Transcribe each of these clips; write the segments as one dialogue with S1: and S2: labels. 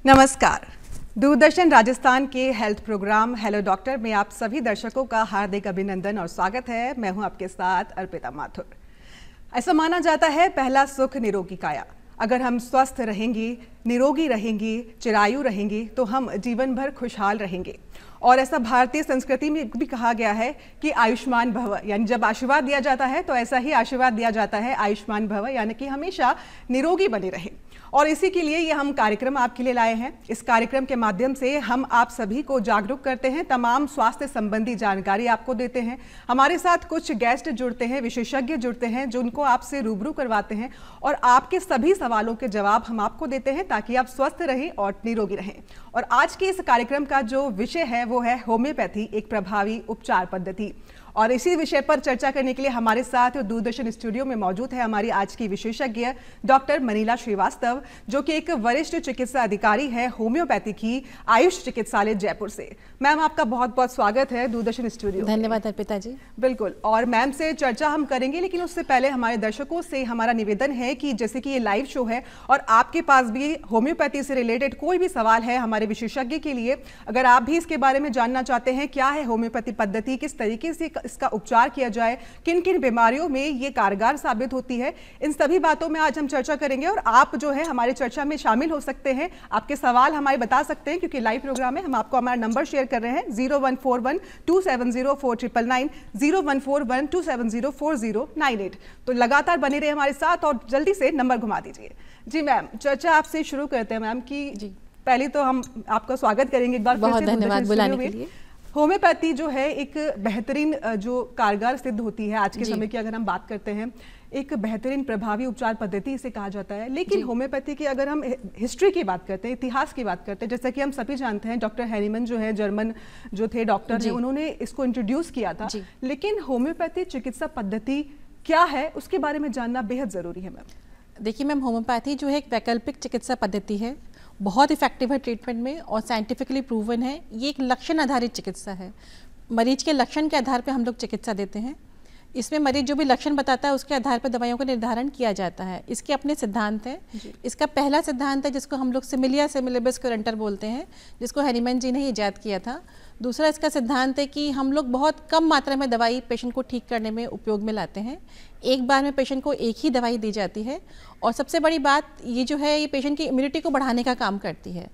S1: नमस्कार। दूरदर्शन राजस्थान के health programme hello doctor में आप सभी दर्शकों का हार्दिक अभिनंदन और स्वागत है। मैं हूं आपके साथ अर्पिता माथुर। ऐसा माना जाता है पहला सुख निरोगी काया। अगर हम स्वस्थ रहेंगे, निरोगी रहेंगे, चिरायु रहेंगे तो हम जीवन भर खुशहाल रहेंगे। और ऐसा भारतीय संस्कृति में भी कहा गया है कि आयुष्मान भव, यानी जब आशीर्वाद दिया जाता है तो ऐसा ही आशीर्वाद दिया जाता है आयुष्मान भव, यानी कि हमेशा निरोगी बने रहे। और इसी के लिए ये हम कार्यक्रम आपके लिए लाए हैं। इस कार्यक्रम के माध्यम से हम आप सभी को जागरूक करते हैं, तमाम स्वास्थ्य संबंधी जानकारी आपको देते हैं। हमारे साथ कुछ गेस्ट जुड़ते हैं, विशेषज्ञ जुड़ते हैं जो उनको आपसे रूबरू करवाते हैं और आपके सभी सवालों के जवाब हम आपको देते हैं ताकि आप स्वस्थ रहें और निरोगी रहें। और आज के इस कार्यक्रम का जो विषय है वो है होम्योपैथी, एक प्रभावी उपचार पद्धति। और इसी विषय पर चर्चा करने के लिए हमारे साथ दूरदर्शन स्टूडियो में मौजूद है हमारी आज की विशेषज्ञ डॉक्टर मनीला श्रीवास्तव, जो कि एक वरिष्ठ चिकित्सा अधिकारी है होम्योपैथी की आयुष चिकित्सालय जयपुर से। मैम, आपका बहुत बहुत स्वागत है दूरदर्शन स्टूडियो।
S2: धन्यवाद अर्पिता जी।
S1: बिल्कुल, और मैम से चर्चा हम करेंगे, लेकिन उससे पहले हमारे दर्शकों से हमारा निवेदन है कि जैसे कि ये लाइव शो है और आपके पास भी होम्योपैथी से रिलेटेड कोई भी सवाल है हमारे विशेषज्ञ के लिए, अगर आप भी इसके बारे में जानना चाहते हैं क्या है होम्योपैथी पद्धति, किस तरीके से इसका उपचार किया जाए, किन किन बीमारियों में ये कारगर साबित होती है, इन सभी बातों में आज हम चर्चा करेंगे। और आप जो है हमारे चर्चा में शामिल हो सकते हैं, आपके सवाल हमारे बता सकते हैं, क्योंकि लाइव प्रोग्राम में हम आपको हमारा नंबर शेयर कर रहे हैं 0141270499, 0141270498। तो लगातार बने रहे हमारे साथ और जल्दी से नंबर घुमा दीजिए। जी मैम, चर्चा आपसे शुरू करते हैं मैम कि जी पहले तो हम आपका स्वागत करेंगे एक बार।
S2: बहुत धन्यवाद बुलाने के लिए।
S1: होम्योपैथी जो है एक बेहतरीन जो कारगर सिद्ध होती है आज के समय की, अगर हम बात करते हैं एक बेहतरीन प्रभावी उपचार पद्धति इसे कहा जाता है। लेकिन होम्योपैथी की अगर हम हिस्ट्री की बात करते हैं, इतिहास की बात करते हैं, जैसा कि हम सभी जानते हैं डॉक्टर हैनीमन जो है जर्मन जो थे डॉक्टर हैं, उन्होंने इसको इंट्रोड्यूस किया था। लेकिन होम्योपैथी चिकित्सा पद्धति क्या है उसके बारे में जानना बेहद जरूरी है मैम।
S2: देखिए मैम, होम्योपैथी जो है एक वैकल्पिक चिकित्सा पद्धति है, बहुत इफेक्टिव है ट्रीटमेंट में और साइंटिफिकली प्रूवन है। ये एक लक्षण आधारित चिकित्सा है। मरीज के लक्षण के आधार पर हम लोग चिकित्सा देते हैं। इसमें मरीज जो भी लक्षण बताता है उसके आधार पर दवाइयों का निर्धारण किया जाता है। इसके अपने सिद्धांत हैं। इसका पहला सिद्धांत है जिसको हम लोग सिमिलिया सिमिलिबस करंटर बोलते हैं, जिसको हैनीमन जी ने ईजाद किया था। दूसरा इसका सिद्धांत है कि हम लोग बहुत कम मात्रा में दवाई पेशेंट को ठीक करने में उपयोग में लाते हैं। एक बार में पेशेंट को एक ही दवाई दी जाती है और सबसे बड़ी बात ये जो है, ये पेशेंट की इम्यूनिटी को बढ़ाने का काम करती है।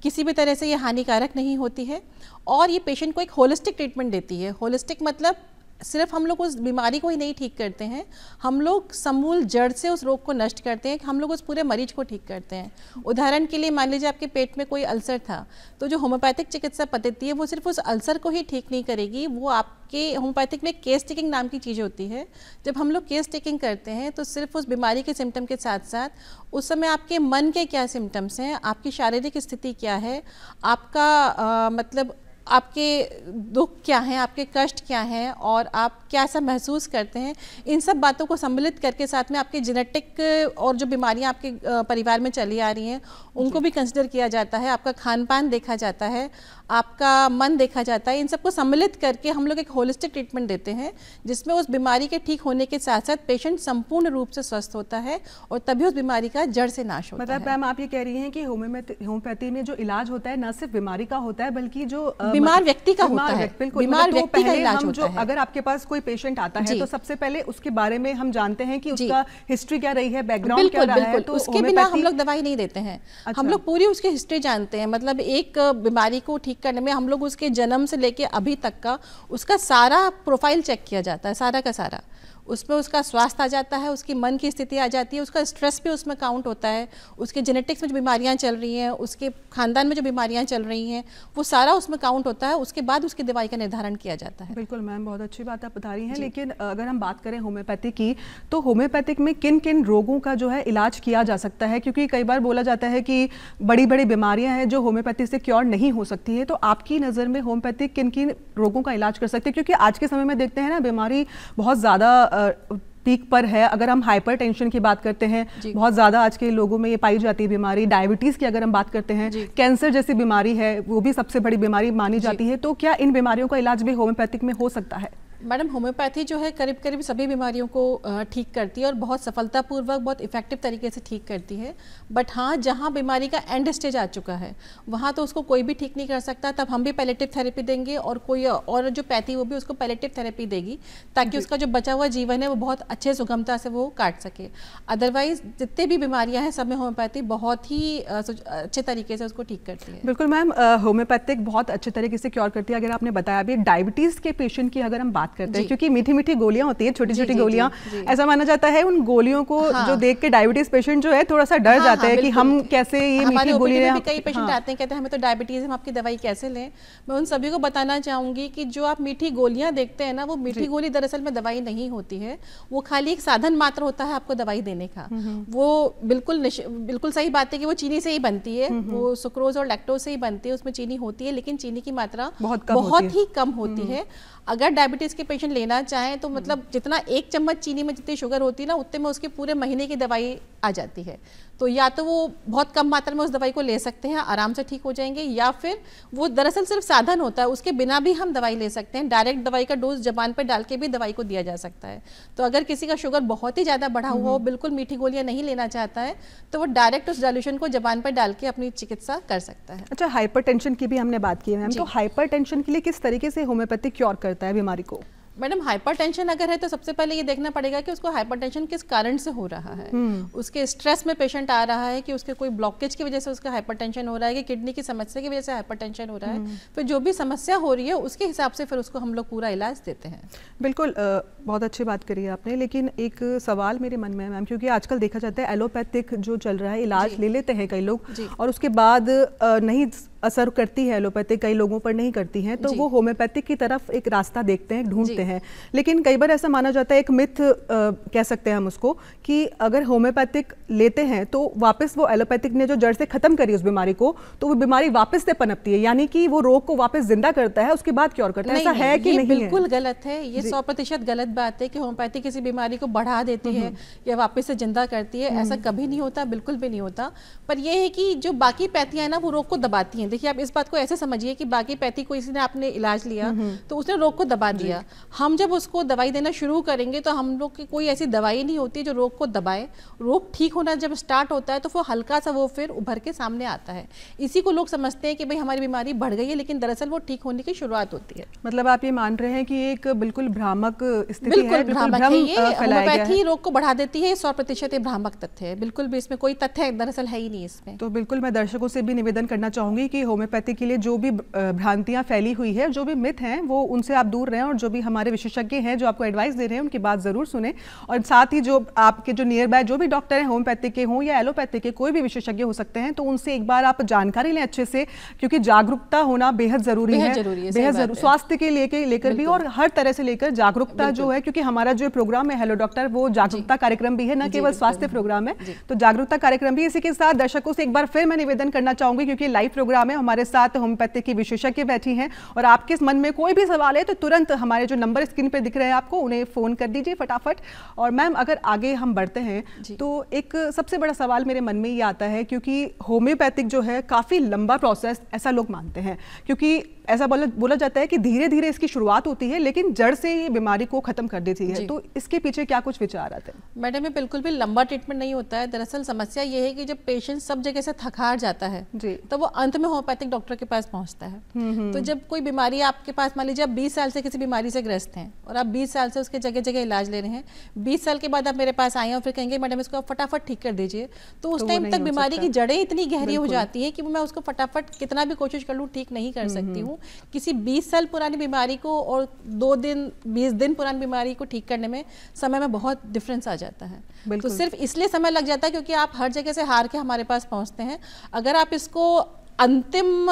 S2: किसी भी तरह से ये हानिकारक नहीं होती है और ये पेशेंट को एक होलिस्टिक ट्रीटमेंट देती है। होलिस्टिक मतलब सिर्फ हम लोग उस बीमारी को ही नहीं ठीक करते हैं, हम लोग समूल जड़ से उस रोग को नष्ट करते हैं, हम लोग उस पूरे मरीज को ठीक करते हैं। उदाहरण के लिए मान लीजिए आपके पेट में कोई अल्सर था, तो जो होम्योपैथिक चिकित्सा पद्धति है वो सिर्फ उस अल्सर को ही ठीक नहीं करेगी, वो आपके होम्योपैथिक में केस टेकिंग नाम की चीज़ होती है। जब हम लोग केस टेकिंग करते हैं तो सिर्फ उस बीमारी के सिम्टम के साथ साथ उस समय आपके मन के क्या सिम्टम्स हैं, आपकी शारीरिक स्थिति क्या है, आपका मतलब आपके दुख क्या हैं, आपके कष्ट क्या हैं और आप कैसा महसूस करते हैं, इन सब बातों को सम्मिलित करके साथ में आपके जेनेटिक और जो बीमारियां आपके परिवार में चली आ रही हैं उनको भी कंसिडर किया जाता है। आपका खान पान देखा जाता है, आपका मन देखा जाता है। इन सबको सम्मिलित करके हम लोग एक होलिस्टिक ट्रीटमेंट देते हैं जिसमें उस बीमारी के ठीक होने के साथ साथ पेशेंट संपूर्ण रूप से स्वस्थ होता है और तभी उस बीमारी का जड़ से नाश होता है।
S1: मतलब मैम आप ये कह रही हैं कि होम्योपैथी में जो इलाज होता है न सिर्फ बीमारी का होता है बल्कि जो
S2: बीमार व्यक्ति का होता है।
S1: बीमार व्यक्ति का इलाज होता है। अगर आपके पास कोई पेशेंट आता है तो सबसे पहले उसके बारे में हम जानते हैं कि उसका हिस्ट्री क्या रही है, बैकग्राउंड क्या रहा है, तो
S2: उसके बिना हम लोग दवाई नहीं देते हैं। हम लोग पूरी उसकी हिस्ट्री जानते हैं। मतलब एक बीमारी को ठीक करने में हम लोग उसके जन्म से लेके अभी तक का उसका सारा प्रोफाइल चेक किया जाता है, सारा का सारा। उसमें उसका स्वास्थ्य आ जाता है, उसकी मन की स्थिति आ जाती है, उसका स्ट्रेस भी उसमें काउंट होता है, उसके जेनेटिक्स में जो बीमारियां चल रही हैं, उसके खानदान में जो बीमारियां चल रही हैं, वो सारा उसमें काउंट होता है। उसके बाद उसकी दवाई का निर्धारण किया जाता है।
S1: बिल्कुल मैम, बहुत अच्छी बात आप बता रही हैं। लेकिन अगर हम बात करें होम्योपैथी की, तो होम्योपैथिक में किन किन रोगों का जो है इलाज किया जा सकता है? क्योंकि कई बार बोला जाता है कि बड़ी बड़ी बीमारियां हैं जो होम्योपैथी से क्योर नहीं हो सकती है, तो आपकी नज़र में होम्योपैथिक किन किन रोगों का इलाज कर सकते हैं? क्योंकि आज के समय में देखते हैं ना, बीमारी बहुत ज़्यादा पीक पर है। अगर हम हाइपरटेंशन की बात करते हैं, बहुत ज़्यादा आज के लोगों में ये पाई जाती है बीमारी। डायबिटीज़ की अगर हम बात करते हैं, कैंसर जैसी बीमारी है, वो भी सबसे बड़ी बीमारी मानी जाती है। तो क्या इन बीमारियों का इलाज भी होम्योपैथिक में हो सकता है?
S2: मैडम होम्योपैथी जो है करीब करीब सभी बीमारियों को ठीक करती है और बहुत सफलतापूर्वक, बहुत इफेक्टिव तरीके से ठीक करती है। बट हाँ, जहाँ बीमारी का एंड स्टेज आ चुका है वहाँ तो उसको कोई भी ठीक नहीं कर सकता, तब हम भी पैलेटिव थेरेपी देंगे और कोई और जो पैथी वो भी उसको पैलेटिव थेरेपी देगी ताकि उसका जो बचा हुआ जीवन है वो बहुत अच्छे सुगमता से वो काट सके। अदरवाइज जितने भी बीमारियाँ हैं सब में होम्योपैथी बहुत ही अच्छे तरीके से उसको ठीक करती है।
S1: बिल्कुल मैम, होम्योपैथिक बहुत अच्छे तरीके से क्योर करती है। अगर आपने बताया अभी डायबिटीज के पेशेंट की अगर हम बात करते हैं, क्योंकि मीठी मीठी गोलियां होती है, छोटी छोटी गोलियां, ऐसा माना जाता है उन गोलियों को जो देख के डायबिटीज पेशेंट जो है थोड़ा सा डर जाता है कि हम कैसे ये मीठी गोलियां।
S2: कई पेशेंट आते हैं कहते हैं हमें तो डायबिटीज है, हम आपकी दवाई कैसे लें। मैं उन सभी को बताना चाहूंगी कि जो आप मीठी गोलियां देखते हैं ना, वो मीठी गोली दरअसल में दवाई नहीं होती है, वो खाली एक साधन मात्र होता है आपको दवाई देने का। वो बिल्कुल सही बात है कि वो चीनी से ही बनती है, वो सुक्रोज और लैक्टोज से ही बनती है, उसमें चीनी होती है लेकिन चीनी की मात्रा बहुत ही कम होती है। अगर डायबिटीज के पेशेंट लेना चाहें तो मतलब जितना 1 चम्मच चीनी में जितनी शुगर होती है ना, उतने में उसके पूरे महीने की दवाई आ जाती है। तो या तो वो बहुत कम मात्रा में उस दवाई को ले सकते हैं, आराम से ठीक हो जाएंगे, या फिर वो दरअसल सिर्फ साधन होता है, उसके बिना भी हम दवाई ले सकते हैं। डायरेक्ट दवाई का डोज जबान पर डाल के भी दवाई को दिया जा सकता है। तो अगर किसी का शुगर बहुत ही ज़्यादा बढ़ा हुआ हो, बिल्कुल मीठी गोलियां नहीं लेना चाहता है, तो वो डायरेक्ट उस डाइल्यूशन को जबान पर डाल के अपनी चिकित्सा कर सकता है।
S1: अच्छा, हाइपरटेंशन की भी हमने बात की है मैम, तो हाइपरटेंशन के लिए किस तरीके से होम्योपैथी क्योर करता है बीमारी को?
S2: मैडम हाइपरटेंशन अगर है तो सबसे पहले ये देखना पड़ेगा कि उसको हाइपरटेंशन किस कारण से हो रहा है। उसके स्ट्रेस में पेशेंट आ रहा है कि उसके कोई ब्लॉकेज की वजह से उसका हाइपरटेंशन हो रहा है, कि किडनी की समस्या की वजह से हाइपरटेंशन हो रहा है। फिर जो भी समस्या हो रही है उसके हिसाब से फिर उसको हम लोग पूरा इलाज देते हैं।
S1: बिल्कुल, बहुत अच्छी बात करी है आपने। लेकिन एक सवाल मेरे मन में है मैम, क्योंकि आजकल देखा जाता है एलोपैथिक जो चल रहा है, इलाज ले लेते हैं कई लोग और उसके बाद नहीं असर करती है एलोपैथिक, कई लोगों पर नहीं करती हैं, तो वो होम्योपैथिक की तरफ एक रास्ता देखते हैं, ढूंढते हैं। लेकिन कई बार ऐसा माना जाता है, एक मिथ कह सकते हैं हम उसको, कि अगर होम्योपैथिक लेते हैं तो वापस वो एलोपैथिक ने जो जड़ से खत्म करी उस बीमारी को, तो वो बीमारी वापस से पनपती है, यानी कि वो रोग को वापस जिंदा करता है, उसके बाद क्योर करता है। ऐसा है कि नहीं?
S2: बिल्कुल गलत है, ये 100% गलत बात है कि होम्योपैथी किसी बीमारी को बढ़ा देती है या वापस से जिंदा करती है। ऐसा कभी नहीं होता, बिल्कुल भी नहीं होता। पर यह है कि जो बाकी पैथियां हैं ना, वो रोग को दबाती हैं। देखिए, आप इस बात को ऐसे समझिए कि बाकी पैथी को किसी ने आपने इलाज लिया तो उसने रोग को दबा दिया। हम जब उसको दवाई देना शुरू करेंगे तो हम लोग की कोई ऐसी दवाई नहीं होती जो रोग को दबाए। रोग ठीक होना जब स्टार्ट होता है तो वो हल्का सा वो फिर उभर के सामने आता है। इसी को लोग समझते हैं कि भाई हमारी बीमारी बढ़ गई है, लेकिन दरअसल वो ठीक होने की शुरुआत होती है।
S1: मतलब आप ये मान रहे हैं कि एक बिल्कुल भ्रामक स्थिति है,
S2: बिल्कुल भ्रामक है। ये होम्योपैथी रोग को बढ़ा देती है, 100% ये भ्रामक तथ्य है। बिल्कुल भी इसमें कोई तथ्य दरअसल है ही नहीं इसमें।
S1: तो बिल्कुल मैं दर्शकों से भी निवेदन करना चाहूंगी कि होम्योपैथी के लिए जो भी भ्रांतियां फैली हुई है, जो भी मिथ हैं, वो उनसे आप दूर रहें, और जो भी हमारे विशेषज्ञ हैं जो आपको एडवाइस दे रहे हैं उनकी बात जरूर सुने। और साथ ही जो आपके जो नियर बाय जो भी डॉक्टर हैं, होम्योपैथिक के हों या एलोपैथिक के, कोई भी विशेषज्ञ हो सकते हैं, तो उनसे एक बार आप जानकारी लें अच्छे से, क्योंकि जागरूकता होना बेहद जरूरी है, बेहद जरूरी, स्वास्थ्य के लेकर भी और हर तरह से लेकर जागरूकता जो है, क्योंकि हमारा जो प्रोग्राम है हेलो डॉक्टर, वो जागरूकता कार्यक्रम भी है, न केवल स्वास्थ्य प्रोग्राम है, तो जागरूकता कार्यक्रम भी। इसी के साथ दर्शकों से एक बार फिर मैं निवेदन करना चाहूंगी, क्योंकि लाइव प्रोग्राम है, हमारे साथ होम्योपैथिक की विशेषज्ञ बैठी हैं, और आपके मन में कोई भी सवाल है तो तुरंत हमारे जो नंबर स्क्रीन पे दिख रहे हैं आपको, उन्हें फोन कर दीजिए फटाफट। और मैम, अगर आगे हम बढ़ते हैं तो एक सबसे बड़ा सवाल मेरे मन में ये आता है, क्योंकि होम्योपैथिक जो है काफी लंबा प्रोसेस ऐसा लोग मानते हैं, क्योंकि ऐसा बोला जाता है कि धीरे धीरे इसकी शुरुआत होती है लेकिन जड़ से ये बीमारी को खत्म कर देती है। तो इसके पीछे क्या कुछ विचार आते हैं?
S2: मैडम, ये बिल्कुल भी लंबा ट्रीटमेंट नहीं होता है। दरअसल समस्या ये है कि जब पेशेंट सब जगह से थक हार जाता है तो वो अंत में होम्योपैथिक डॉक्टर के पास पहुंचता है। तो जब कोई बीमारी आपके पास, मान लीजिए आप 20 साल से किसी बीमारी से ग्रस्त हैं और आप 20 साल से उसके जगह जगह इलाज ले रहे हैं, 20 साल के बाद आप मेरे पास आए और फिर कहेंगे मैडम इसको आप फटाफट ठीक कर दीजिए, तो उस टाइम तक बीमारी की जड़ें इतनी गहरी हो जाती है कि मैं उसको फटाफट कितना भी कोशिश कर लूँ ठीक नहीं कर सकती हूँ। किसी 20 साल पुरानी बीमारी को और 2 दिन 20 दिन पुरानी बीमारी को ठीक करने में समय में बहुत डिफरेंस आ जाता है। तो सिर्फ इसलिए समय लग जाता है क्योंकि आप हर जगह से हार के हमारे पास पहुंचते हैं। अगर आप इसको अंतिम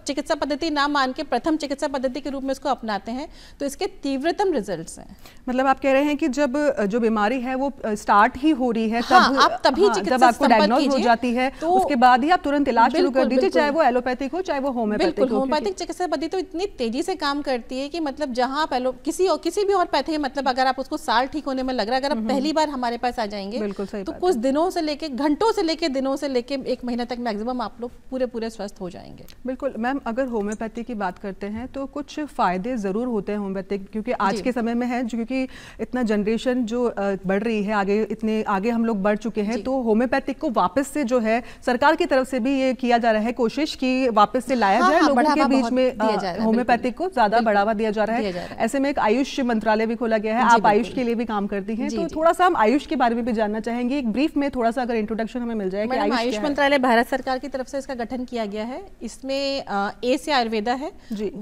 S2: चिकित्सा पद्धति ना मान के प्रथम चिकित्सा पद्धति के रूप में इसको अपनाते हैं तो इसके तीव्रतम रिजल्ट्स हैं।
S1: मतलब आप कह रहे हैं कि जब जो बीमारी है वो स्टार्ट ही हो रही है,
S2: आप तभी चिकित्सा
S1: जब आपको डायग्नोज हो जाती है तो उसके बाद ही आप तुरंत इलाज शुरू कर दीजिए, चाहे वो एलोपैथिक हो चाहे वो होम्योपैथिक हो।
S2: होम्योपैथिक चिकित्सा पद्धति तो इतनी तेजी से काम करती है कि मतलब जहां आप किसी भी और पैथी, मतलब अगर आप उसको साल ठीक होने में लग रहा है, अगर आप पहली बार हमारे पास आ जाएंगे तो कुछ दिनों से लेके घंटों से लेके दिनों से लेके 1 महीने तक मैक्सिमम आप लोग पूरे स्वस्थ हो जाएंगे।
S1: बिल्कुल मैम, अगर होम्योपैथी की बात करते हैं तो कुछ फ़ायदे ज़रूर होते हैं होम्योपैथिक, क्योंकि आज के समय में है, क्योंकि इतना जनरेशन जो बढ़ रही है आगे, इतने आगे हम लोग बढ़ चुके हैं, तो होम्योपैथिक को वापस से जो है सरकार की तरफ से भी ये किया जा रहा है कोशिश कि वापस से लाया जाए, लोगों के बीच में होम्योपैथिक को ज़्यादा बढ़ावा दिया जा रहा है। ऐसे में एक आयुष मंत्रालय भी खोला गया है, आप आयुष के लिए भी काम करती हैं, तो थोड़ा सा हम आयुष के बारे में भी जानना चाहेंगे, एक ब्रीफ में थोड़ा सा अगर इंट्रोडक्शन हमें मिल जाए।
S2: आयुष मंत्रालय भारत सरकार की तरफ से इसका गठन किया गया है। इसमें ए से आयुर्वेदा है,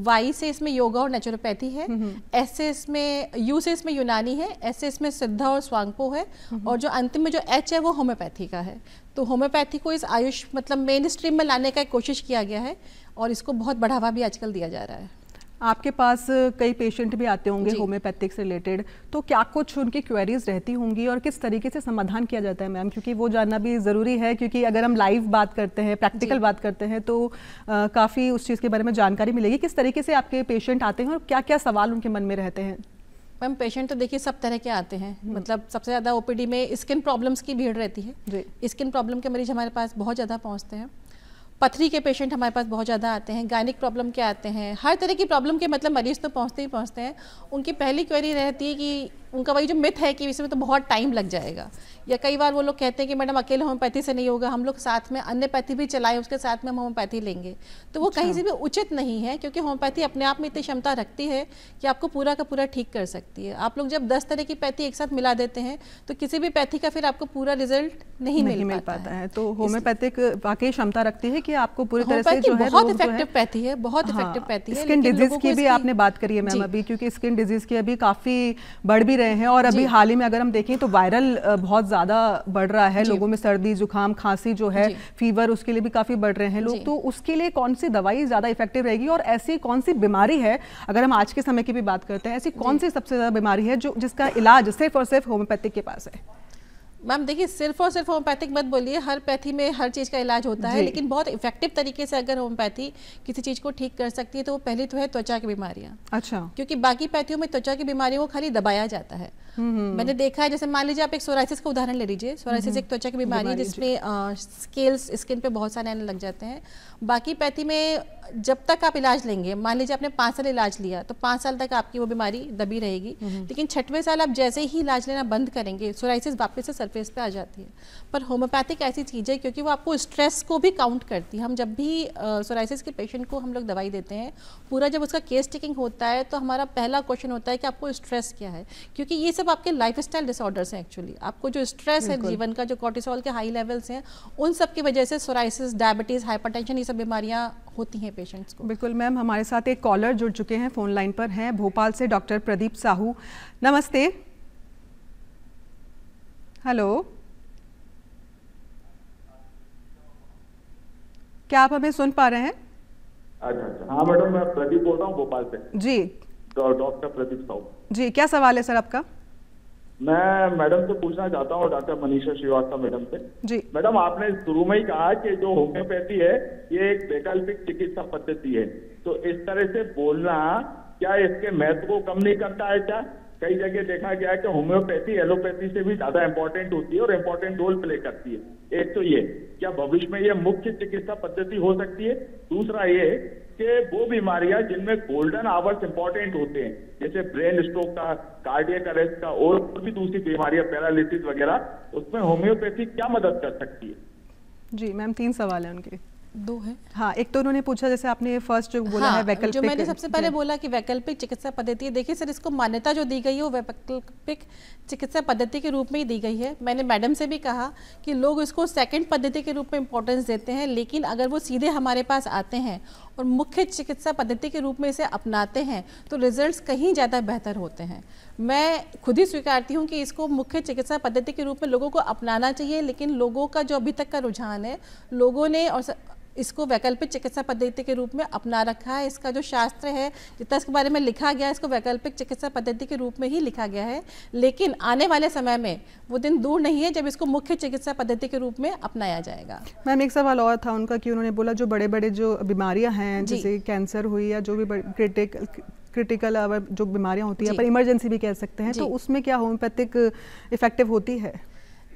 S2: वाई से इसमें योगा और नेचुरोपैथी है, एस से इसमें, यू से इसमें यूनानी है, एस से इसमें सिद्धा और स्वांगपो है, और जो अंतिम में जो एच है वो होम्योपैथी का है। तो होम्योपैथी को इस आयुष मतलब मेन स्ट्रीम में लाने का एक कोशिश किया गया है और इसको बहुत बढ़ावा भी आजकल दिया जा रहा है।
S1: आपके पास कई पेशेंट भी आते होंगे होम्योपैथिक से रिलेटेड, तो क्या कुछ उनकी क्वेरीज रहती होंगी और किस तरीके से समाधान किया जाता है मैम, क्योंकि वो जानना भी ज़रूरी है, क्योंकि अगर हम लाइव बात करते हैं, प्रैक्टिकल बात करते हैं, तो काफ़ी उस चीज़ के बारे में जानकारी मिलेगी। किस तरीके से आपके पेशेंट आते हैं और क्या क्या सवाल उनके मन में रहते हैं?
S2: मैम पेशेंट तो देखिए सब तरह के आते हैं, मतलब सबसे ज़्यादा ओपीडी में स्किन प्रॉब्लम्स की भीड़ रहती है। स्किन प्रॉब्लम के मरीज हमारे पास बहुत ज़्यादा पहुँचते हैं। पथरी के पेशेंट हमारे पास बहुत ज़्यादा आते हैं, गायनिक प्रॉब्लम के आते हैं, हर तरह की प्रॉब्लम के मतलब मरीज तो पहुंचते ही पहुंचते हैं। उनकी पहली क्वेरी रहती है कि उनका वही जो मिथ है कि इसमें तो बहुत टाइम लग जाएगा, या कई बार वो लोग कहते हैं कि मैडम अकेले होम्योपैथी से नहीं होगा, हम लोग साथ में अन्य पैथी भी चलाएं, उसके साथ में हम होम्योपैथी लेंगे। तो वो कहीं से भी उचित नहीं है, क्योंकि होम्योपैथी अपने आप में इतनी क्षमता रखती है कि आपको पूरा का पूरा ठीक कर सकती है। आप लोग जब 10 तरह की पैथी एक साथ मिला देते हैं तो किसी भी पैथी का फिर आपको पूरा रिजल्ट नहीं मिल पाता है।
S1: तो होम्योपैथिक वाकई क्षमता रखती है कि आपको पूरी तरह से जो है
S2: बहुत इफेक्टिव पैथी है, बहुत इफेक्टिव पैथी है।
S1: स्किन डिजीज की भी आपने बात करी है मैम अभी, क्योंकि स्किन डिजीज के अभी काफी बढ़ भी रहे हैं, और अभी हाल ही में अगर हम देखें तो वायरल बहुत ज्यादा बढ़ रहा है, लोगों में सर्दी जुकाम खांसी जो है, फीवर, उसके लिए भी काफी बढ़ रहे हैं लोग। तो उसके लिए कौन सी दवाई ज्यादा इफेक्टिव रहेगी, और ऐसी कौन सी बीमारी है, अगर हम आज के समय की भी बात करते हैं, ऐसी कौन सी सबसे ज्यादा बीमारी है जो जिसका इलाज सिर्फ और सिर्फ होम्योपैथिक के पास है?
S2: मैम देखिए सिर्फ और सिर्फ होम्योपैथिक मत बोलिए, हर पैथी में हर चीज़ का इलाज होता है, लेकिन बहुत इफेक्टिव तरीके से अगर होम्योपैथी किसी चीज़ को ठीक कर सकती है तो वो पहली तो है त्वचा की बीमारियाँ।
S1: अच्छा। क्योंकि
S2: बाकी पैथियों में त्वचा की बीमारियों को खाली दबाया जाता है। मैंने देखा है, जैसे मान लीजिए आप एक सोराइसिस का उदाहरण ले लीजिए। सोराइसिस एक त्वचा की बीमारी है जिसमें स्केल्स स्किन पे बहुत सारे आने लग जाते हैं। बाकी पैथी में जब तक आप इलाज लेंगे, मान लीजिए आपने 5 साल इलाज लिया तो 5 साल तक आपकी वो बीमारी दबी रहेगी, लेकिन 6वें साल आप जैसे ही इलाज लेना बंद करेंगे सोराइसिस वापस से सरफेस पे आ जाती है। पर होम्योपैथिक ऐसी चीज़ है क्योंकि वो आपको स्ट्रेस को भी काउंट करती है। हम जब भी सोराइसिस के पेशेंट को हम लोग दवाई देते हैं, पूरा जब उसका केस टेकिंग होता है तो हमारा पहला क्वेश्चन होता है कि आपको स्ट्रेस क्या है, क्योंकि ये सब आपके लाइफस्टाइल डिसऑर्डर्स हैं। एक्चुअली आपको जो स्ट्रेस है जीवन का, जो कॉर्टिसोल के हाई लेवल्स हैं, उन सब की वजह से सोराइसिस, डायबिटीज, हाइपरटेंशन, ये सब बीमारियां होती हैं पेशेंट्स को।
S1: बिल्कुल मैम, हमारे साथ एक कॉलर जुड़ चुके हैं, फोन लाइन पर हैं, भोपाल से डॉक्टर प्रदीप साहू। नमस्ते। हेलो, क्या आप हमें सुन पा रहे हैं?
S3: अच्छा, हाँ मैडम, मैं प्रदीप बोल रहा हूँ भोपाल से।
S1: जी
S3: डॉक्टर प्रदीप साहू
S1: जी, क्या सवाल है सर आपका?
S3: मैं मैडम से पूछना चाहता हूँ, डॉक्टर मनीषा श्रीवास्तव मैडम से।
S1: जी
S3: मैडम, आपने शुरू में ही कहा कि जो होम्योपैथी है ये एक वैकल्पिक चिकित्सा पद्धति है, तो इस तरह से बोलना क्या इसके महत्व को कम नहीं करता है? क्या कई जगह देखा गया है कि होम्योपैथी एलोपैथी से भी ज्यादा इंपॉर्टेंट होती है और इंपॉर्टेंट रोल प्ले करती है। एक तो ये, क्या भविष्य में ये मुख्य चिकित्सा पद्धति हो सकती है? दूसरा ये कि वो बीमारियां जिनमें गोल्डन आवर्स इंपॉर्टेंट होते हैं, जैसे ब्रेन स्ट्रोक का, कार्डियक अरेस्ट का और भी दूसरी बीमारियां, पैरालिसिस वगैरह, उसमें होम्योपैथी क्या मदद कर सकती है?
S1: जी मैम, 3 सवाल है उनके।
S2: 2 है।
S1: हाँ, एक तो उन्होंने पूछा, जैसे आपने फर्स्ट जो बोला है वैकल्पिक,
S2: जो मैंने सबसे पहले बोला कि वैकल्पिक चिकित्सा पद्धति, देखिए सर इसको मान्यता जो दी गई है वो वैकल्पिक चिकित्सा पद्धति के रूप में ही दी गई है। मैंने मैडम से भी कहा कि लोग इसको सेकंड पद्धति के रूप में इंपॉर्टेंस देते हैं, लेकिन अगर वो सीधे हमारे पास आते हैं और मुख्य चिकित्सा पद्धति के रूप में इसे अपनाते हैं तो रिजल्ट्स कहीं ज़्यादा बेहतर होते हैं। मैं खुद ही स्वीकारती हूँ कि इसको मुख्य चिकित्सा पद्धति के रूप में लोगों को अपनाना चाहिए, लेकिन लोगों का जो अभी तक का रुझान है, लोगों ने और इसको वैकल्पिक चिकित्सा पद्धति के रूप में अपना रखा है। इसका जो शास्त्र है, जितना इसके बारे में लिखा गया है, इसको वैकल्पिक चिकित्सा पद्धति के रूप में ही लिखा गया है, लेकिन आने वाले समय में वो दिन दूर नहीं है जब इसको मुख्य चिकित्सा पद्धति के रूप में अपनाया जाएगा।
S1: मैम, एक सवाल और था उनका कि उन्होंने बोला जो बड़े बड़े जो बीमारियां हैं, जैसे कैंसर हुई या जो भी क्रिटिकल जो बीमारियां होती हैं, पर इमरजेंसी भी कह सकते हैं, तो उसमें क्या होम्योपैथिक इफेक्टिव होती है?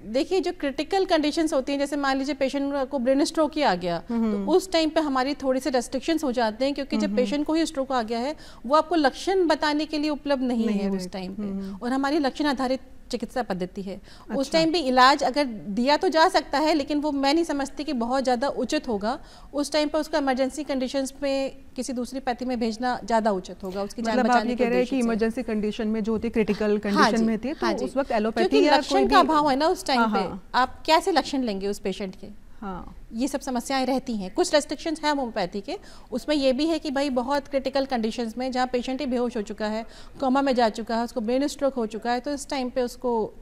S2: देखिए जो क्रिटिकल कंडीशंस होती हैं, जैसे मान लीजिए पेशेंट को ब्रेन स्ट्रोक ही आ गया, तो उस टाइम पे हमारी थोड़ी सी रेस्ट्रिक्शंस हो जाते हैं, क्योंकि जब पेशेंट को ही स्ट्रोक आ गया है वो आपको लक्षण बताने के लिए उपलब्ध नहीं है उस टाइम पे, और हमारी लक्षण आधारित चिकित्सा पद्धति है। अच्छा। उस टाइम पे इलाज अगर दिया तो जा सकता है, लेकिन वो मैं नहीं समझती कि बहुत ज़्यादा उचित होगा। उस टाइम पे उसका इमरजेंसी कंडीशंस में किसी दूसरी पैथी में भेजना ज़्यादा उचित होगा उसकी जान बचाने के। मतलब आप ये कह रहे हैं कि इमरजेंसी कंडीशन में जो होती है, क्रिटिकल कंडीशन में होती है, तो उस वक्त एलोपैथी या लक्षण का अभाव है ना उस टाइम पे, आप कैसे लक्षण लेंगे उस पेशेंट के? हाँ, ये सब समस्याएं रहती हैं। कुछ रेस्ट्रिक्शंस हैं होम्योपैथी के, उसमें ये भी है कि भाई बहुत क्रिटिकल कंडीशंस में जहाँ पेशेंट ही बेहोश हो चुका है, कोमा में जा चुका है, उसको ब्रेन स्ट्रोक हो चुका है, तो इस टाइम पे उसको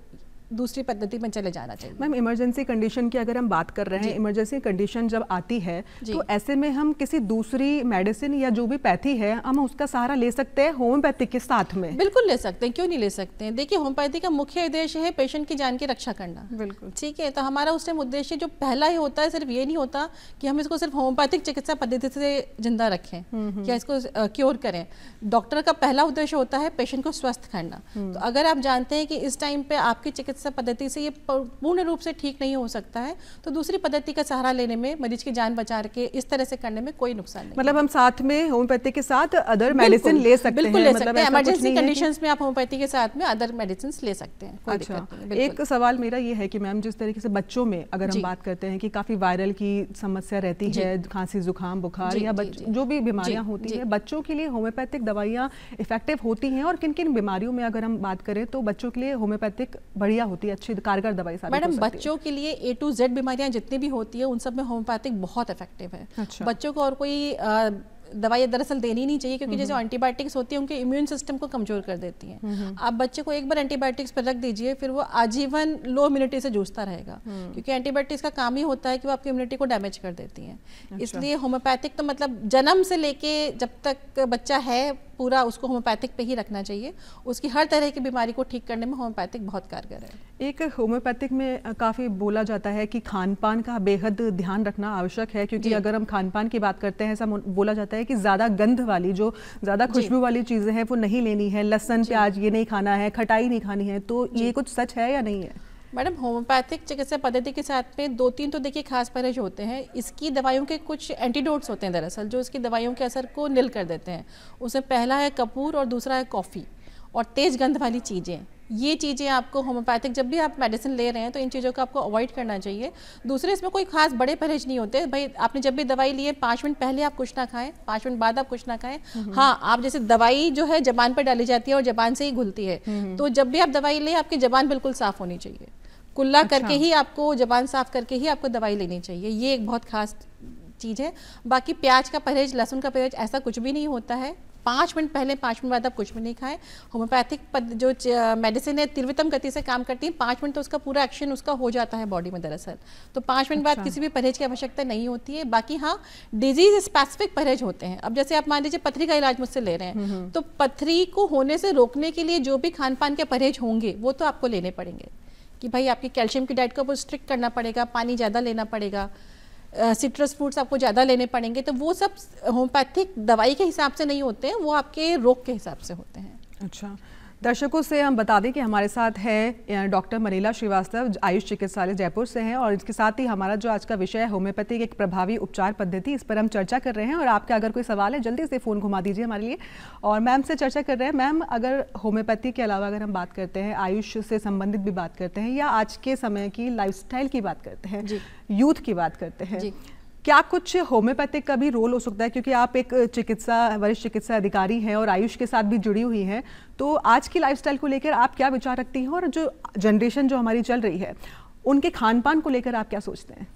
S2: दूसरी पद्धति में चले जाना चाहिए। मैम इमरजेंसी कंडीशन की अगर हम बात कर रहे हैं, इमरजेंसी कंडीशन जब आती है तो ऐसे में हम किसी दूसरी मेडिसिन या जो भी पैथी है हम उसका सहारा ले सकते हैं होम्योपैथिक के साथ में? बिल्कुल ले सकते हैं, क्यों नहीं ले सकते हैं। देखिए होम्योपैथी का मुख्य उद्देश्य है पेशेंट की जान की रक्षा करना। बिल्कुल ठीक है, तो हमारा उस टाइम उद्देश्य जो पहला ही होता है, सिर्फ ये नहीं होता कि हम इसको सिर्फ होम्योपैथिक चिकित्सा पद्धति से जिंदा रखें या इसको क्योर करें। डॉक्टर का पहला उद्देश्य होता है पेशेंट को स्वस्थ करना। तो अगर आप जानते हैं कि इस टाइम पे आपकी चिकित्सा पद्धति से ये पूर्ण रूप से ठीक नहीं हो सकता है, तो दूसरी पद्धति का सहारा लेने में, मरीज की जान बचा के इस तरह से करने में कोई नुकसान नहीं। मतलब हम साथ में होम्योपैथी के साथ अदर मेडिसिन ले सकते हैं? बिल्कुल ले सकते हैं। इमरजेंसी कंडीशंस में आप होम्योपैथी के साथ में अदर मेडिसिन ले सकते हैं। अच्छा, एक सवाल मेरा ये है कि मैम जिस तरीके से बच्चों में अगर हम बात करते हैं कि काफी वायरल की समस्या रहती है, खांसी जुकाम बुखार या जो भी बीमारियां होती है, बच्चों के लिए होम्योपैथिक दवाइयां इफेक्टिव होती हैं, और किन किन बीमारियों में अगर हम बात करें तो बच्चों के लिए होम्योपैथिक बढ़िया होती है, अच्छी कारगर दवाई साबित हो सकती है? मैडम बच्चों के लिए A to Z बीमारियां जितनी भी होती है उन सब में होम्योपैथिक बहुत इफेक्टिव है। अच्छा। बच्चों को और कोई दवाई दरअसल देनी नहीं चाहिए, क्योंकि जैसे एंटीबायोटिक्स होती है उनके इम्यून सिस्टम को कमजोर कर देती हैं। आप बच्चे को एक बार एंटीबायोटिक्स पर रख दीजिए, फिर वो आजीवन लो इम्यूनिटी से जूझता रहेगा, क्योंकि एंटीबायोटिक्स का काम ही होता है कि वो आपकी इम्यूनिटी को डैमेज कर देती हैं। अच्छा। इसलिए होम्योपैथिक तो मतलब जन्म से लेके जब तक बच्चा है पूरा उसको होम्योपैथिक पे ही रखना चाहिए। उसकी हर तरह की बीमारी को ठीक करने में होम्योपैथिक बहुत कारगर है। एक होम्योपैथिक में काफ़ी बोला जाता है कि खान पान का बेहद ध्यान रखना आवश्यक है, क्योंकि अगर हम खान पान की बात करते हैं, ऐसा बोला जाता है कि ज़्यादा गंध वाली, जो ज़्यादा खुशबू वाली चीज़ें हैं वो नहीं लेनी है, लहसुन प्याज ये नहीं खाना है, खटाई नहीं खानी है, तो ये कुछ सच है या नहीं है? मैडम होम्योपैथिक चिकित्सा पद्धति के साथ में 2-3 तो देखिए खास परहेज होते हैं। इसकी दवाइयों के कुछ एंटीडोट्स होते हैं दरअसल, जो इसकी दवाइयों के असर को निल कर देते हैं। उसमें पहला है कपूर और दूसरा है कॉफ़ी और तेज गंध वाली चीज़ें। ये चीज़ें आपको होम्योपैथिक जब भी आप मेडिसिन ले रहे हैं तो इन चीज़ों को आपको अवॉइड करना चाहिए। दूसरे इसमें कोई खास बड़े परहेज नहीं होते भाई। आपने जब भी दवाई ली है 5 मिनट पहले आप कुछ ना खाएं, 5 मिनट बाद आप कुछ ना खाएं। हाँ, आप जैसे दवाई जो है जबान पर डाली जाती है और जबान से ही घुलती है, तो जब भी आप दवाई लें आपकी जबान बिल्कुल साफ होनी चाहिए। कुल्ला करके ही आपको, जबान साफ करके ही आपको दवाई लेनी चाहिए। ये एक बहुत खास चीज़ है। बाकी प्याज का परहेज, लहसुन का परहेज ऐसा कुछ भी नहीं होता है। 5 मिनट पहले 5 मिनट बाद आप कुछ भी नहीं खाएं। होम्योपैथिक जो मेडिसिन है तीव्रतम गति से काम करती है। 5 मिनट तो उसका पूरा एक्शन उसका हो जाता है बॉडी में दरअसल, तो 5 मिनट बाद किसी भी परहेज की आवश्यकता नहीं होती है। बाकी हाँ, डिजीज स्पेसिफिक परहेज होते हैं। अब जैसे आप मान लीजिए पथरी का इलाज मुझसे ले रहे हैं, तो पथरी को होने से रोकने के लिए जो भी खान पान के परहेज होंगे वो तो आपको लेने पड़ेंगे कि भाई आपकी कैल्शियम की डाइट को वो स्ट्रिक्ट करना पड़ेगा, पानी ज़्यादा लेना पड़ेगा, सिट्रस फ्रूट्स आपको ज़्यादा लेने पड़ेंगे। तो वो सब होम्योपैथिक दवाई के हिसाब से नहीं होते हैं, वो आपके रोग के हिसाब से होते हैं। अच्छा, दर्शकों से हम बता दें कि हमारे साथ है डॉक्टर मनीला श्रीवास्तव, आयुष चिकित्सालय जयपुर से हैं, और इसके साथ ही हमारा जो आज का विषय है होम्योपैथी एक प्रभावी उपचार पद्धति, इस पर हम चर्चा कर रहे हैं। और आपका अगर कोई सवाल है जल्दी से फ़ोन घुमा दीजिए हमारे लिए। और मैम से चर्चा कर रहे हैं। मैम, अगर होम्योपैथी के अलावा अगर हम बात करते हैं, आयुष से संबंधित भी बात करते हैं, या आज के समय की लाइफस्टाइल की बात करते हैं, यूथ की बात करते हैं, क्या कुछ होम्योपैथिक का भी रोल हो सकता है? क्योंकि आप एक वरिष्ठ चिकित्सा अधिकारी हैं और आयुष के साथ भी जुड़ी हुई हैं, तो आज की लाइफस्टाइल को लेकर आप क्या विचार रखती हैं, और जो जनरेशन जो हमारी चल रही है उनके खान पान को लेकर आप क्या सोचते हैं?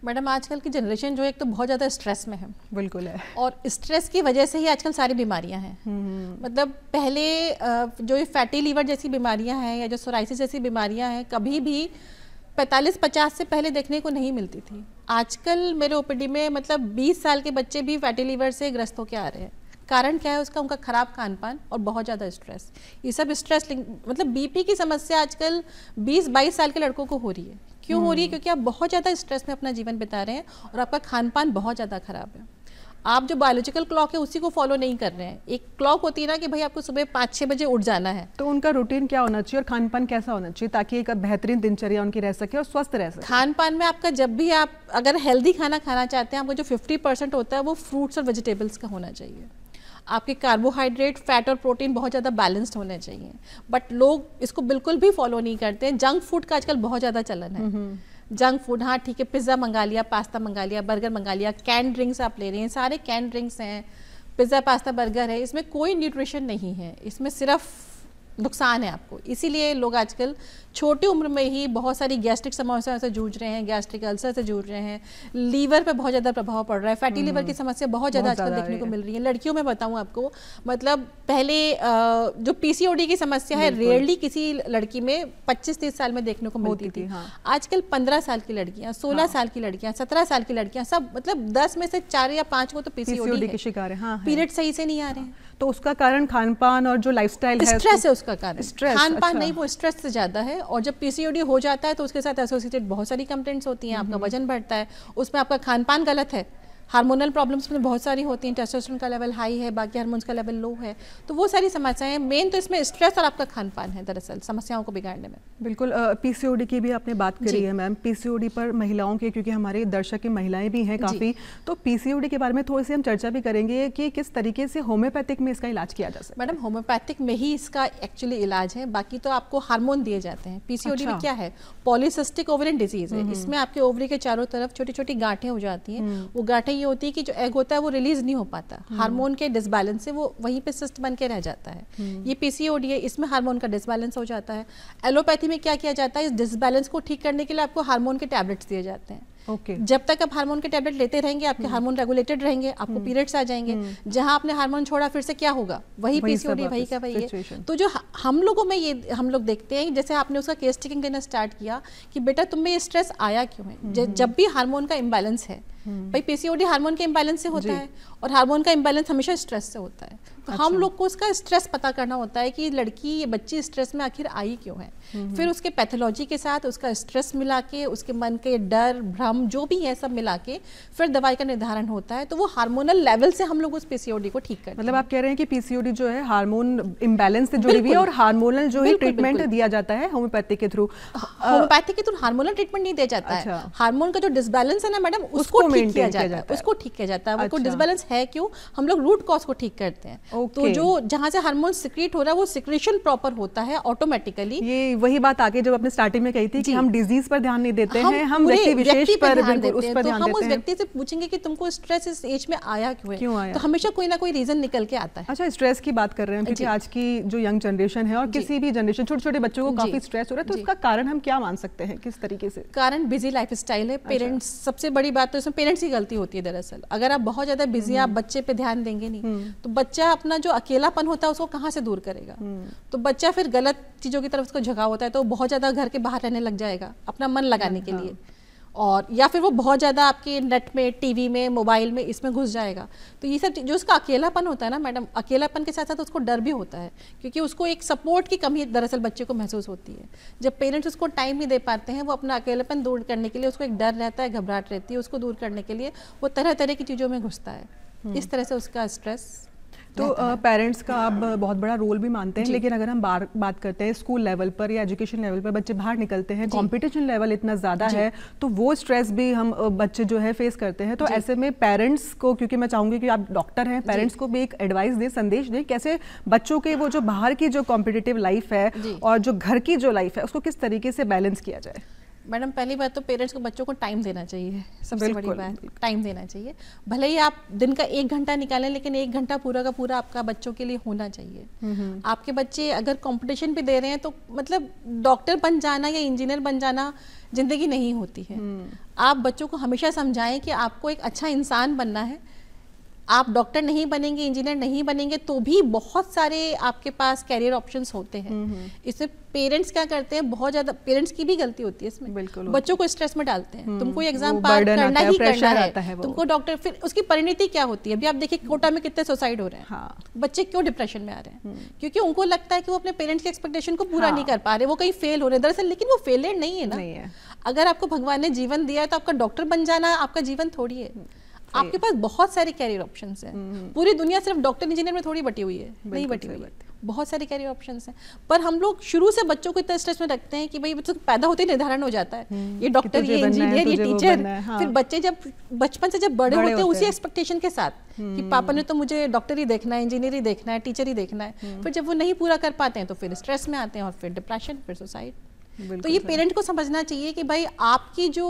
S2: मैडम, आजकल की जनरेशन जो एक तो बहुत ज़्यादा स्ट्रेस में है। बिल्कुल है, और स्ट्रेस की वजह से ही आजकल सारी बीमारियां हैं। मतलब पहले जो ये फैटी लीवर जैसी बीमारियां हैं या जो सोराइसिस जैसी बीमारियां हैं, कभी भी 45-50 से पहले देखने को नहीं मिलती थी। आजकल मेरे ओपीडी में मतलब 20 साल के बच्चे भी फैटी लीवर से ग्रस्त होकर आ रहे हैं। कारण क्या है उसका? उनका खराब खान पान और बहुत ज़्यादा स्ट्रेस। ये सब स्ट्रेस मतलब बीपी की समस्या आजकल 20-22 साल के लड़कों को हो रही है। क्यों हो रही है? क्योंकि आप बहुत ज़्यादा स्ट्रेस में अपना जीवन बिता रहे हैं और आपका खान पान बहुत ज़्यादा खराब है। आप जो बायोलॉजिकल क्लॉक है उसी को फॉलो नहीं कर रहे हैं। एक क्लॉक होती है ना कि भाई आपको सुबह 5-6 बजे उठ जाना है,
S1: तो उनका रूटीन क्या होना चाहिए और खान पान कैसा होना चाहिए ताकि एक बेहतरीन दिनचर्या उनकी रह सके और स्वस्थ रह सके?
S2: खान पान में आपका जब भी आप अगर हेल्दी खाना खाना चाहते हैं, आपका जो 50% होता है वो फ्रूट्स और वेजिटेबल्स का होना चाहिए। आपके कार्बोहाइड्रेट, फैट और प्रोटीन बहुत ज़्यादा बैलेंस्ड होने चाहिए, बट लोग इसको बिल्कुल भी फॉलो नहीं करते हैं। जंक फूड का आजकल बहुत ज़्यादा चलन है। जंक फूड, हाँ ठीक है, पिज़्ज़ा मंगा लिया, पास्ता मंगा लिया, बर्गर मंगा लिया, कैन ड्रिंक्स आप ले रहे हैं, सारे कैन ड्रिंक्स हैं, पिज़्ज़ा पास्ता बर्गर है, इसमें कोई न्यूट्रिशन नहीं है, इसमें सिर्फ नुकसान है आपको। इसीलिए लोग आजकल छोटी उम्र में ही बहुत सारी गैस्ट्रिक समस्याओं से जूझ रहे हैं, गैस्ट्रिक अल्सर से जूझ रहे हैं, लीवर पे बहुत ज़्यादा प्रभाव पड़ रहा है, फैटी लीवर की समस्या बहुत ज़्यादा आजकल देखने को मिल रही है। लड़कियों में बताऊं आपको, मतलब पहले जो पीसीओडी की समस्या है रेयरली किसी लड़की में 25-30 साल में देखने को मिलती थी। आजकल 15 साल की लड़कियां, 16 साल की लड़कियां, 17 साल की लड़कियां, सब मतलब 10 में से 4 या 5 को तो पीसीओडी
S1: के शिकार है।
S2: पीरियड सही से नहीं आ रहे हैं,
S1: तो उसका कारण खान पान और जो लाइफस्टाइल है,
S2: स्ट्रेस है उसका कारण।
S1: स्ट्रेस,
S2: खान पान नहीं, वो स्ट्रेस से ज़्यादा है। और जब पीसीओडी हो जाता है तो उसके साथ एसोसिएटेड बहुत सारी कंप्लेंट्स होती हैं। आपका वजन बढ़ता है, उसमें आपका खान पान गलत है, हार्मोनल प्रॉब्लम्स में बहुत सारी होती हैं, टेस्टोस्टेरोन का लेवल हाई है, बाकी हार्मोन्स का लेवल लो है, तो वो सारी समस्याएं। मेन तो इसमें स्ट्रेस और आपका खान पान है दरअसल समस्याओं को बिगाड़ने में।
S1: बिल्कुल। पीसीओडी की भी आपने बात करी है मैम, पीसीओडी पर महिलाओं के, क्योंकि हमारे दर्शक की महिलाएं भी हैं काफ़ी, तो पीसीओडी के बारे में थोड़ी सी हम चर्चा भी करेंगे कि किस तरीके से होम्योपैथिक में इसका इलाज किया जा सकता है।
S2: मैडम होम्योपैथिक में ही इसका एक्चुअली इलाज है, बाकी तो आपको हार्मोन दिए जाते हैं। पीसीओडी में क्या है, पॉलीसिस्टिक ओवरियन डिजीज है। इसमें आपके ओवरी के चारों तरफ छोटी छोटी गांठें हो जाती हैं। वो गांठें ये होती है कि जो एग होता है वो रिलीज नहीं हो पाता, हार्मोन के डिसबैलेंस से वो वहीं पे सिस्ट बन के रह जाता है। ये पीसीओडी है, इसमें हार्मोन का डिसबैलेंस हो जाता है। एलोपैथी में क्या किया जाता है, इस डिसबैलेंस को ठीक करने के लिए आपको हार्मोन के टैबलेट्स दिए जाते हैं। जब तक आप हार्मोन के टैबलेट लेते रहेंगे, आपके हार्मोन रेगुलेटेड रहेंगे, आपको पीरियड्स आ जाएंगे। जहां आपने हार्मोन छोड़ा फिर से क्या होगा, वही पीसीओडी, वही का वही है। तो जो हम लोगों में ये हम लोग देखते हैं, जैसे आपने उसका केस टेकिंग देना स्टार्ट किया कि बेटा तुम में ये स्ट्रेस आया क्यों है। जब भी हार्मोन का इम्बैलेंस है, भाई पीसीओडी हार्मोन के इम्बैलेंस से होता है, और हार्मोन का इम्बैलेंस हमेशा स्ट्रेस से होता है। तो हम लोग को उसका स्ट्रेस पता करना होता है कि लड़की, ये बच्ची स्ट्रेस में आखिर आई क्यों है। फिर उसके पैथोलॉजी के साथ उसका स्ट्रेस मिला के, उसके मन के डर भ्रम जो भी है सब मिला के फिर दवाई का निर्धारण होता है। तो वो हार्मोनल लेवल से हम लोग उस पीसीओडी को ठीक करते हैं।
S1: मतलब आप कह रहे हैं कि पीसीओडी जो है हार्मोन इम्बैलेंस से जुड़ी हुई है और हार्मोनल जो है ट्रीटमेंट दिया जाता है होम्योपैथी के थ्रू।
S2: होम्योपैथी के थ्रू हार्मोनल ट्रीटमेंट नहीं दिया जाता है। हार्मोन का जो डिसबैलेंस है ना मैडम, उसको ठीक किया जाता है, उसको ठीक किया जाता है। वो डिसबैलेंस है क्यों, हम लोग रूट कॉज को ठीक करते हैं। तो जो जहां से हार्मोन सिक्रीट हो रहा है वो सिक्रेशन प्रॉपर होता है ऑटोमेटिकली।
S1: ये वही बात आगे जब आपने स्टार्टिंग में कही थी कि हम डिजीज पर ध्यान नहीं देते हैं, हम व्यक्ति विशेष पर बिल्कुल उस पर ध्यान देते हैं।
S2: हम उस व्यक्ति से पूछेंगे कि तुमको स्ट्रेस इस एज में आया क्यों है, तो हमेशा कोई ना कोई रीजन निकल के आता है।
S1: अच्छा, स्ट्रेस की बात कर रहे हैं, क्योंकि आज की जो यंग जनरेशन है और किसी भी जनरेशन, छोटे छोटे बच्चों को काफी स्ट्रेस हो रहा है, तो उसका कारण हम क्या मान सकते हैं, किस तरीके से?
S2: कारण बिजी लाइफस्टाइल है। पेरेंट्स, सबसे बड़ी बात तो इसमें पेरेंट्स की गलती होती है दरअसल। अगर आप बहुत ज्यादा बिजी, आप बच्चे पे ध्यान देंगे नहीं, तो बच्चा अपना जो अकेलापन होता है उसको कहाँ से दूर करेगा। तो बच्चा फिर गलत चीजों की तरफ उसको झुकाव होता है, तो बहुत ज्यादा घर के बाहर रहने लग जाएगा अपना मन लगाने के लिए, और या फिर वो बहुत ज़्यादा आपके नेट में, टीवी में, मोबाइल में, इसमें घुस जाएगा। तो ये सब जो उसका अकेलापन होता है ना मैडम, अकेलापन के साथ साथ उसको डर भी होता है, क्योंकि उसको एक सपोर्ट की कमी दरअसल बच्चे को महसूस होती है। जब पेरेंट्स उसको टाइम नहीं दे पाते हैं, वो अपना अकेलापन दूर करने के लिए, उसको एक डर रहता है, घबराहट रहती है, उसको दूर करने के लिए वो तरह तरह की चीज़ों में घुसता है। इस तरह से उसका स्ट्रेस।
S1: तो पेरेंट्स का आप बहुत बड़ा रोल भी मानते हैं, लेकिन अगर हम बात करते हैं स्कूल लेवल पर या एजुकेशन लेवल पर, बच्चे बाहर निकलते हैं, कंपटीशन लेवल इतना ज़्यादा है, तो वो स्ट्रेस भी हम बच्चे जो है फेस करते हैं। तो ऐसे में पेरेंट्स को, क्योंकि मैं चाहूँगी कि आप डॉक्टर हैं, पेरेंट्स को भी एक एडवाइस दें, संदेश दें, कैसे बच्चों के वो जो बाहर की जो कॉम्पिटिटिव लाइफ है और जो घर की जो लाइफ है उसको किस तरीके से बैलेंस किया जाए।
S2: मैडम पहली बात तो पेरेंट्स को बच्चों को टाइम देना चाहिए, सबसे बड़ी बात टाइम देना चाहिए। भले ही आप दिन का 1 घंटा निकालें, लेकिन 1 घंटा पूरा का पूरा आपका बच्चों के लिए होना चाहिए। आपके बच्चे अगर कंपटीशन भी दे रहे हैं तो मतलब डॉक्टर बन जाना या इंजीनियर बन जाना जिंदगी नहीं होती है। आप बच्चों को हमेशा समझाएं कि आपको एक अच्छा इंसान बनना है। आप डॉक्टर नहीं बनेंगे, इंजीनियर नहीं बनेंगे, तो भी बहुत सारे आपके पास कैरियर ऑप्शंस होते हैं। इसमें पेरेंट्स क्या करते हैं, बहुत ज्यादा पेरेंट्स की भी गलती होती है इसमें, बिल्कुल बच्चों को स्ट्रेस में डालते हैं। तुमको एग्जाम पास करना ही करना है, तुमको डॉक्टर, फिर उसकी परिणति क्या होती है। अभी आप देखिए कोटा में कितने सुसाइड हो रहे हैं। बच्चे क्यों डिप्रेशन में आ रहे हैं, क्योंकि उनको लगता है कि वो अपने पेरेंट्स के एक्सपेक्टेशन को पूरा नहीं कर पा रहे, वो कहीं फेल हो रहे हैं दरअसल। लेकिन वो फेलियर नहीं है ना। अगर आपको भगवान ने जीवन दिया है तो आपका डॉक्टर बन जाना आपका जीवन थोड़ी है। आपके पास बहुत सारे कैरियर ऑप्शंस हैं। पूरी दुनिया सिर्फ डॉक्टर इंजीनियर में थोड़ी बटी हुई है, नहीं बटी हुई है, बहुत सारे कैरियर ऑप्शंस हैं। पर हम लोग शुरू से बच्चों को इतना स्ट्रेस में रखते हैं कि भाई बच्चों पैदा होते ही निर्धारण हो जाता है, ये डॉक्टर, ये इंजीनियर, ये टीचर। फिर बच्चे जब बचपन से जब बड़े होते हैं उसी एक्सपेक्टेशन के साथ कि पापा ने तो मुझे डॉक्टर ही देखना है, इंजीनियर ही देखना है, टीचर ही देखना है। फिर जब वो नहीं पूरा कर पाते हैं तो फिर स्ट्रेस में आते हैं और फिर डिप्रेशन, फिर सुसाइड। तो ये पेरेंट को समझना चाहिए कि भाई आपकी जो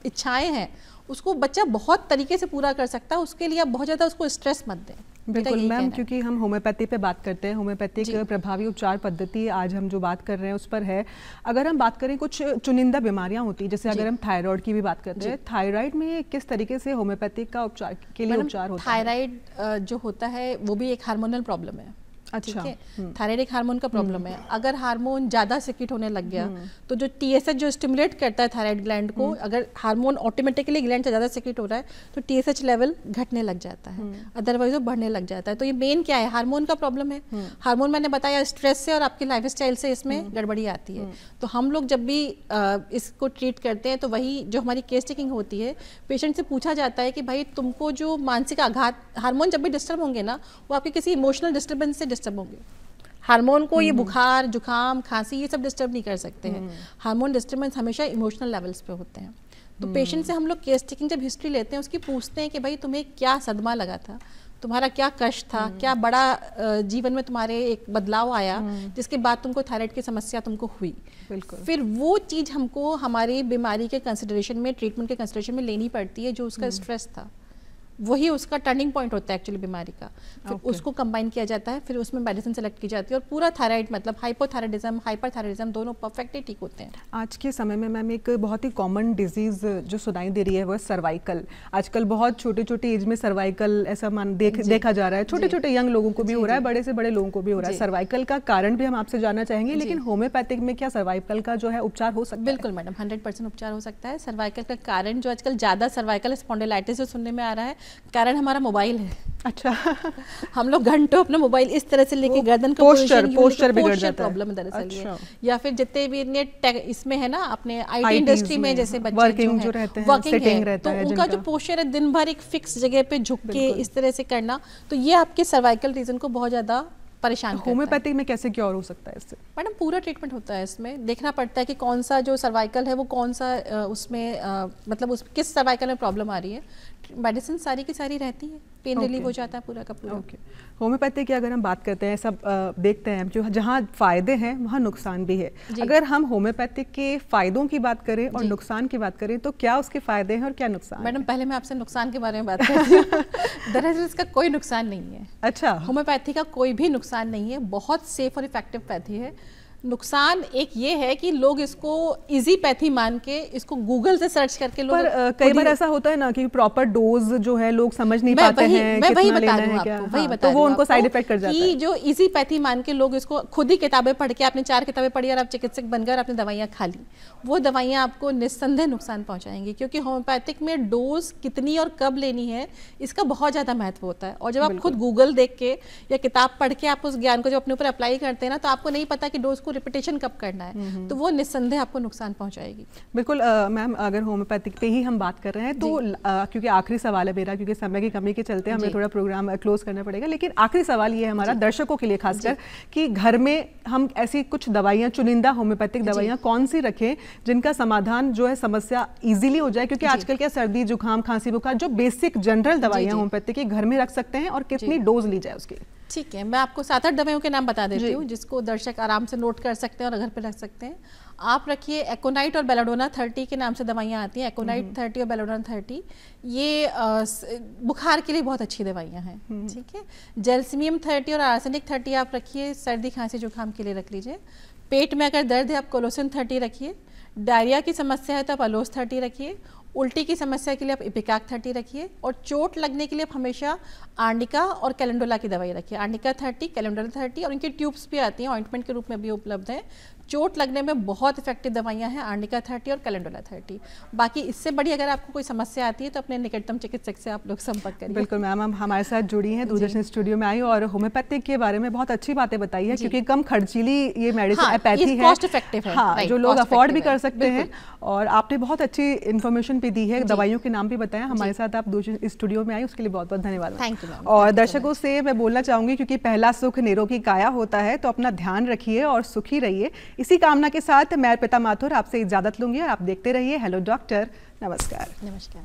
S2: इच्छाएं हैं उसको बच्चा बहुत तरीके से पूरा कर सकता है, उसके लिए आप बहुत ज़्यादा उसको स्ट्रेस मत दें।
S1: बिल्कुल मैम, क्योंकि हम होम्योपैथी पे बात करते हैं, होम्योपैथिक प्रभावी उपचार पद्धति आज हम जो बात कर रहे हैं उस पर है। अगर हम बात करें कुछ चुनिंदा बीमारियां होती हैं, जैसे अगर हम थायराइड की भी बात करते हैं, थायराइड में किस तरीके से होम्योपैथिक का उपचार के लिए उपचार होता है?
S2: थायराइड जो होता है वो भी एक हार्मोनल प्रॉब्लम है। अच्छा, थायराइड एक हार्मोन का प्रॉब्लम है। अगर हार्मोन ज़्यादा सिक्रीट होने लग गया तो जो टीएसएच जो स्टिमुलेट करता है थायराइड ग्लैंड को, अगर हार्मोन ऑटोमेटिकली ग्लैंड से ज़्यादा सिक्रीट हो रहा है तो टीएसएच लेवल घटने लग जाता है, अदरवाइज वो बढ़ने लग जाता है। तो ये मेन क्या है, हार्मोन का प्रॉब्लम है। हार्मोन मैंने बताया स्ट्रेस से और आपकी लाइफस्टाइल से इसमें गड़बड़ी आती है। तो हम लोग जब भी इसको ट्रीट करते हैं तो वही जो हमारी केस टेकिंग होती है, पेशेंट से पूछा जाता है कि भाई तुमको जो मानसिक आघात, हार्मोन जब भी डिस्टर्ब होंगे ना वो आपके किसी इमोशनल डिस्टर्बेंस से डिस्टर्ब होंगे। हार्मोन को ये बुखार, जुकाम, खांसी ये सब डिस्टर्ब नहीं कर सकते हैं। हार्मोन डिस्टर्बेंस हमेशा इमोशनल लेवल्स पे होते हैं। तो पेशेंट से हम लोग केस टेकिंग जब हिस्ट्री लेते हैं उसकी पूछते हैं कि भाई तुम्हें क्या सदमा लगा था, तुम्हारा क्या कष्ट था, क्या बड़ा जीवन में तुम्हारे एक बदलाव आया जिसके बाद तुमको थायराइड की समस्या तुमको हुई। बिल्कुल। फिर वो चीज़ हमको हमारी बीमारी के कंसिडरेशन में, ट्रीटमेंट के कंसिडरेशन में लेनी पड़ती है। जो उसका स्ट्रेस था वही उसका टर्निंग पॉइंट होता है एक्चुअली बीमारी का। फिर उसको कंबाइन किया जाता है, फिर उसमें मेडिसिन सेलेक्ट की जाती है और पूरा थायराइड मतलब हाइपोथायराइडिज्म, हाइपरथायराइडिज्म दोनों परफेक्टली ठीक होते हैं।
S1: आज के समय में मैम एक बहुत ही कॉमन डिजीज जो सुनाई दे रही है वो है सर्वाइकल। आजकल बहुत छोटे छोटे एज में सर्वाइकल ऐसा देखा जा रहा है, छोटे छोटे यंग लोगों को भी हो रहा है, बड़े से बड़े लोगों को भी हो रहा है। सर्वाइकल का कारण भी हम आपसे जानना चाहेंगे, लेकिन होम्योपैथिक में क्या सर्वाइकल का जो है उपचार हो सकता है?
S2: बिल्कुल मैडम, 100% उपचार हो सकता है। सर्वाइकल का कारण जो आजकल ज़्यादा सर्वाइकल स्पॉन्डिलाइटिस जो सुनने में आ रहा है, कारण हमारा मोबाइल है। अच्छा हम लोग घंटों अपना मोबाइल इस तरह से लेके गर्दन का
S1: पोस्चर बिगड़ जाता है,
S2: प्रॉब्लम दरअसल ये। या फिर जितने भी इसमें है ना अपने आईटी इंडस्ट्री में जैसे बच्चे जो रहते हैं, वर्किंग है, तो उनका जो पोस्चर है दिन भर एक फिक्स जगह पे झुक के इस तरह से करना, तो ये आपके सर्वाइकल रीजन को बहुत ज्यादा परेशान करता है।
S1: होम्योपैथिक में कैसे क्योर हो सकता है इससे?
S2: मैडम पूरा ट्रीटमेंट होता है इसमें, देखना पड़ता है कि कौन सा जो सर्वाइकल है वो कौन सा उसमें मतलब उस किस सर्वाइकल में प्रॉब्लम आ रही है। मेडिसिन सारी की सारी रहती है, पेन रिलीव हो जाता है पूरा का पूरा।
S1: होम्योपैथी की अगर हम बात करते हैं, सब देखते हैं जो जहाँ फायदे हैं वहाँ नुकसान भी है। अगर हम होम्योपैथिक के फायदों की बात करें और नुकसान की बात करें तो क्या उसके फायदे हैं और क्या नुकसान?
S2: मैडम पहले मैं आपसे नुकसान के बारे में बात करती हूँ। दरअसल इसका कोई नुकसान नहीं है।
S1: अच्छा,
S2: होम्योपैथी का कोई भी नुकसान नहीं है, बहुत सेफ और इफेक्टिव पैथी है। नुकसान एक ये है कि लोग इसको इजी पैथी मान के इसको गूगल से सर्च करके लोग,
S1: पर कई बार ऐसा होता है ना कि प्रॉपर डोज जो है लोग समझ नहीं पाते हैं,
S2: मैं वही बता रही हूँ आपको, वही बता
S1: तो वो उनको साइड इफेक्ट कर जाता है।
S2: जो इजी पैथी मान के लोग इसको खुद ही किताबें पढ़ के, आपने 4 किताबें पढ़ी और आप चिकित्सक बन गए और आपने दवाइयाँ खा ली, वो दवाइयाँ आपको निस्संदेह नुकसान पहुँचाएंगी। क्योंकि होम्योपैथिक में डोज कितनी और कब लेनी है इसका बहुत ज़्यादा महत्व होता है। और जब आप खुद गूगल देख के या किताब पढ़ के आप उस ज्ञान को जब अपने ऊपर अप्लाई करते हैं ना, तो आपको नहीं पता कि डोज को रिपीटेशन कब करना है, तो वो निस्संदेह आपको नुकसान पहुंचाएगी।
S1: बिल्कुल मैम, अगर होम्योपैथिक पे ही हम बात कर रहे हैं तो क्योंकि आखिरी सवाल है मेरा, क्योंकि समय की कमी के चलते हमें थोड़ा प्रोग्राम क्लोज करना पड़ेगा, लेकिन आखिरी सवाल ये है हमारा दर्शकों के लिए खासकर कि घर में हम ऐसी कुछ दवाइयाँ, चुनिंदा होम्योपैथिक दवाइयाँ कौन सी रखें जिनका समाधान जो है समस्या इजीली हो जाए? क्योंकि आजकल क्या सर्दी, जुकाम, खांसी, बुखार जो बेसिक जनरल दवाइयाँ होम्योपैथिक की घर में रख सकते हैं और कितनी डोज ली जाए उसकी?
S2: ठीक है, मैं आपको 7-8 दवाइयों के नाम बता देती हूँ जिसको दर्शक आराम से नोट कर सकते हैं और घर पे रख सकते हैं। आप रखिए एकोनाइट और बेलाडोना 30 के नाम से दवाइयाँ आती हैं। एकोनाइट 30 और बेलाडोना 30 ये बुखार के लिए बहुत अच्छी दवाइयाँ हैं। ठीक है, जेल्सिमियम 30 और आर्सेनिक 30 आप रखिए, सर्दी खांसी जुकाम के लिए रख लीजिए। पेट में अगर दर्द है आप कोलोसिन 30 रखिए। डायरिया की समस्या है तो आप अलोस 30 रखिए। उल्टी की समस्या के लिए आप इपिकाक 30 रखिए। और चोट लगने के लिए आप हमेशा आर्निका और कैलेंडोला की दवाई रखिए। आर्निका 30, कैलेंडोला 30, और इनकी ट्यूब्स भी आती हैं, ऑइंटमेंट के रूप में भी उपलब्ध है। चोट लगने में बहुत इफेक्टिव दवाइयाँ हैं आर्निका 30 और कैलेंडुला 30। बाकी इससे बड़ी अगर आपको कोई समस्या आती है तो अपने निकटतम चिकित्सक से आप लोग संपर्क करिए।
S1: बिल्कुल मैम, हम हमारे साथ जुड़ी हैं, दूरदर्शन स्टूडियो में आई और होम्योपैथिक के बारे में बहुत अच्छी बातें बताई है, क्योंकि कम खर्चीली ये मेडिसिन पैथी है,
S2: कॉस्ट इफेक्टिव है,
S1: हाँ, जो लोग अफोर्ड भी कर सकते हैं। और आपने बहुत अच्छी इन्फॉर्मेशन भी दी है, दवाइयों के नाम भी बताया। हमारे साथ आप दूरदर्शन स्टूडियो में आई, उसके लिए बहुत बहुत धन्यवाद।
S2: Thank you.
S1: और दर्शकों से मैं बोलना चाहूंगी, क्योंकि पहला सुख निरोगी काया होता है, तो अपना ध्यान रखिए और सुखी रहिए। इसी कामना के साथ मैं अर्पिता माथुर आपसे इजाजत लूंगी और आप देखते रहिए हेलो डॉक्टर। नमस्कार।
S2: नमस्कार।